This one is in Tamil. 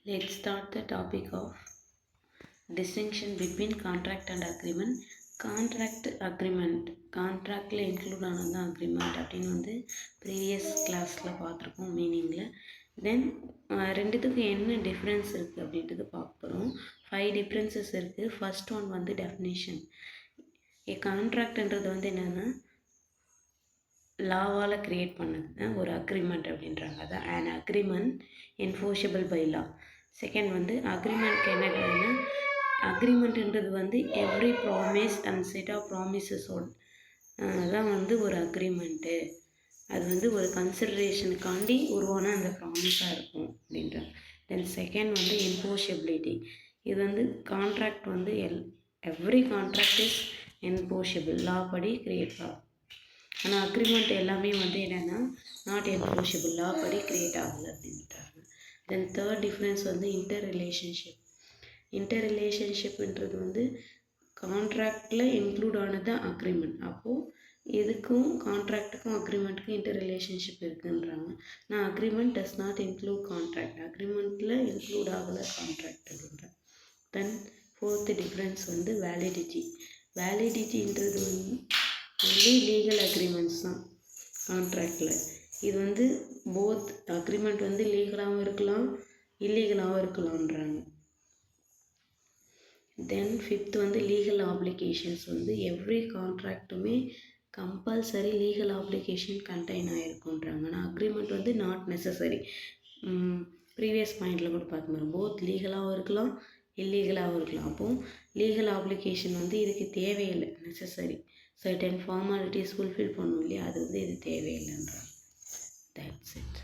Let's start the topic of distinction between contract and agreement. Contract agreement contractல இன்க்ளூட் ஆனது தான் அக்ரிமெண்ட் அப்படின்னு வந்து ப்ரீவியஸ் கிளாஸில் பார்த்துருக்கோம் மீனிங்கில். தென் ரெண்டுத்துக்கு என்ன டிஃப்ரென்ஸ் இருக்குது அப்படின்றது பார்க்க போகிறோம். 5 டிஃப்ரென்சஸ் இருக்குது. ஃபர்ஸ்ட் ஒன் வந்து டெஃபினேஷன். கான்ட்ராக்ட்ன்றது வந்து என்னென்னா லாவால் க்ரியேட் பண்ணது ஒரு அக்ரிமெண்ட் அப்படின்றாங்க. அதான் an agreement enforceable by law. Second வந்து அக்ரிமெண்ட்க்கு என்னன்னா அக்ரிமெண்ட்ன்றது வந்து every promise and set of ப்ராமிசஸோட தான் வந்து ஒரு அக்ரிமெண்ட்டு. அது வந்து ஒரு கன்சிடரேஷனுக்காண்டி உருவான அந்த ப்ராமிஸாக இருக்கும் அப்படின்றாங்க. தென் செகண்ட் வந்து என்ஃபோர்ஷபிலிட்டி. இது வந்து கான்ட்ராக்ட் வந்து எவ்ரி கான்ட்ராக்ட் இஸ் என்ஃபோர்ஷபிள், லா படி கிரியேட் ஆகும். ஆனால் அக்ரிமெண்ட் எல்லாமே வந்து என்னென்னா நாட் என்ஃபோர்ஷபிள், லா படி கிரியேட் ஆகலை அப்படின்ட்டாங்க. தென் தேர்ட் டிஃப்ரென்ஸ் வந்து இன்டர் ரிலேஷன்ஷிப்ன்றது வந்து கான்ட்ராக்டில் இன்க்ளூட் ஆனது தான் அக்ரிமெண்ட். அப்போது இதுக்கும் கான்ட்ராக்டுக்கும் அக்ரிமெண்ட்டுக்கும் இன்டர் ரிலேஷன்ஷிப் இருக்குன்றாங்க. நான் agreement does not include contract, அக்ரிமெண்ட்டில் இன்க்ளூட் ஆகலை கான்ட்ராக்ட் அப்படின்றேன். தென் ஃபோர்த் டிஃப்ரென்ஸ் வந்து வேலிடிட்டின்றது வந்து லீகல் அக்ரிமெண்ட்ஸ் தான் கான்ட்ராக்டில். இது வந்து போத் அக்ரிமெண்ட் வந்து லீகலாகவும் இருக்கலாம் இல்லீகலாகவும் இருக்கலான்றாங்க. தென் ஃபிஃப்த் வந்து லீகல் ஆப்ளிகேஷன்ஸ் வந்து எவ்ரி கான்ட்ராக்டுமே கம்பல்சரி லீகல் ஆப்ளிகேஷன் கண்டெயின் ஆகிருக்குன்றாங்க. ஆனால் அக்ரிமெண்ட் வந்து நாட் நெசசரி. ப்ரீவியஸ் பாயிண்டில் கூட பார்க்க முடியும், போத் லீகலாகவும் இருக்கலாம் இல்லீகலாகவும் இருக்கலாம். அப்போது லீகல் ஆப்ளிகேஷன் வந்து இதுக்கு தேவையில்லை, நெசசரி. சர்டன் ஃபார்மாலிட்டிஸ் ஃபுல்ஃபில் பண்ணும் இல்லையா, அது வந்து இது தேவையில்லைன்றாங்க. That's it.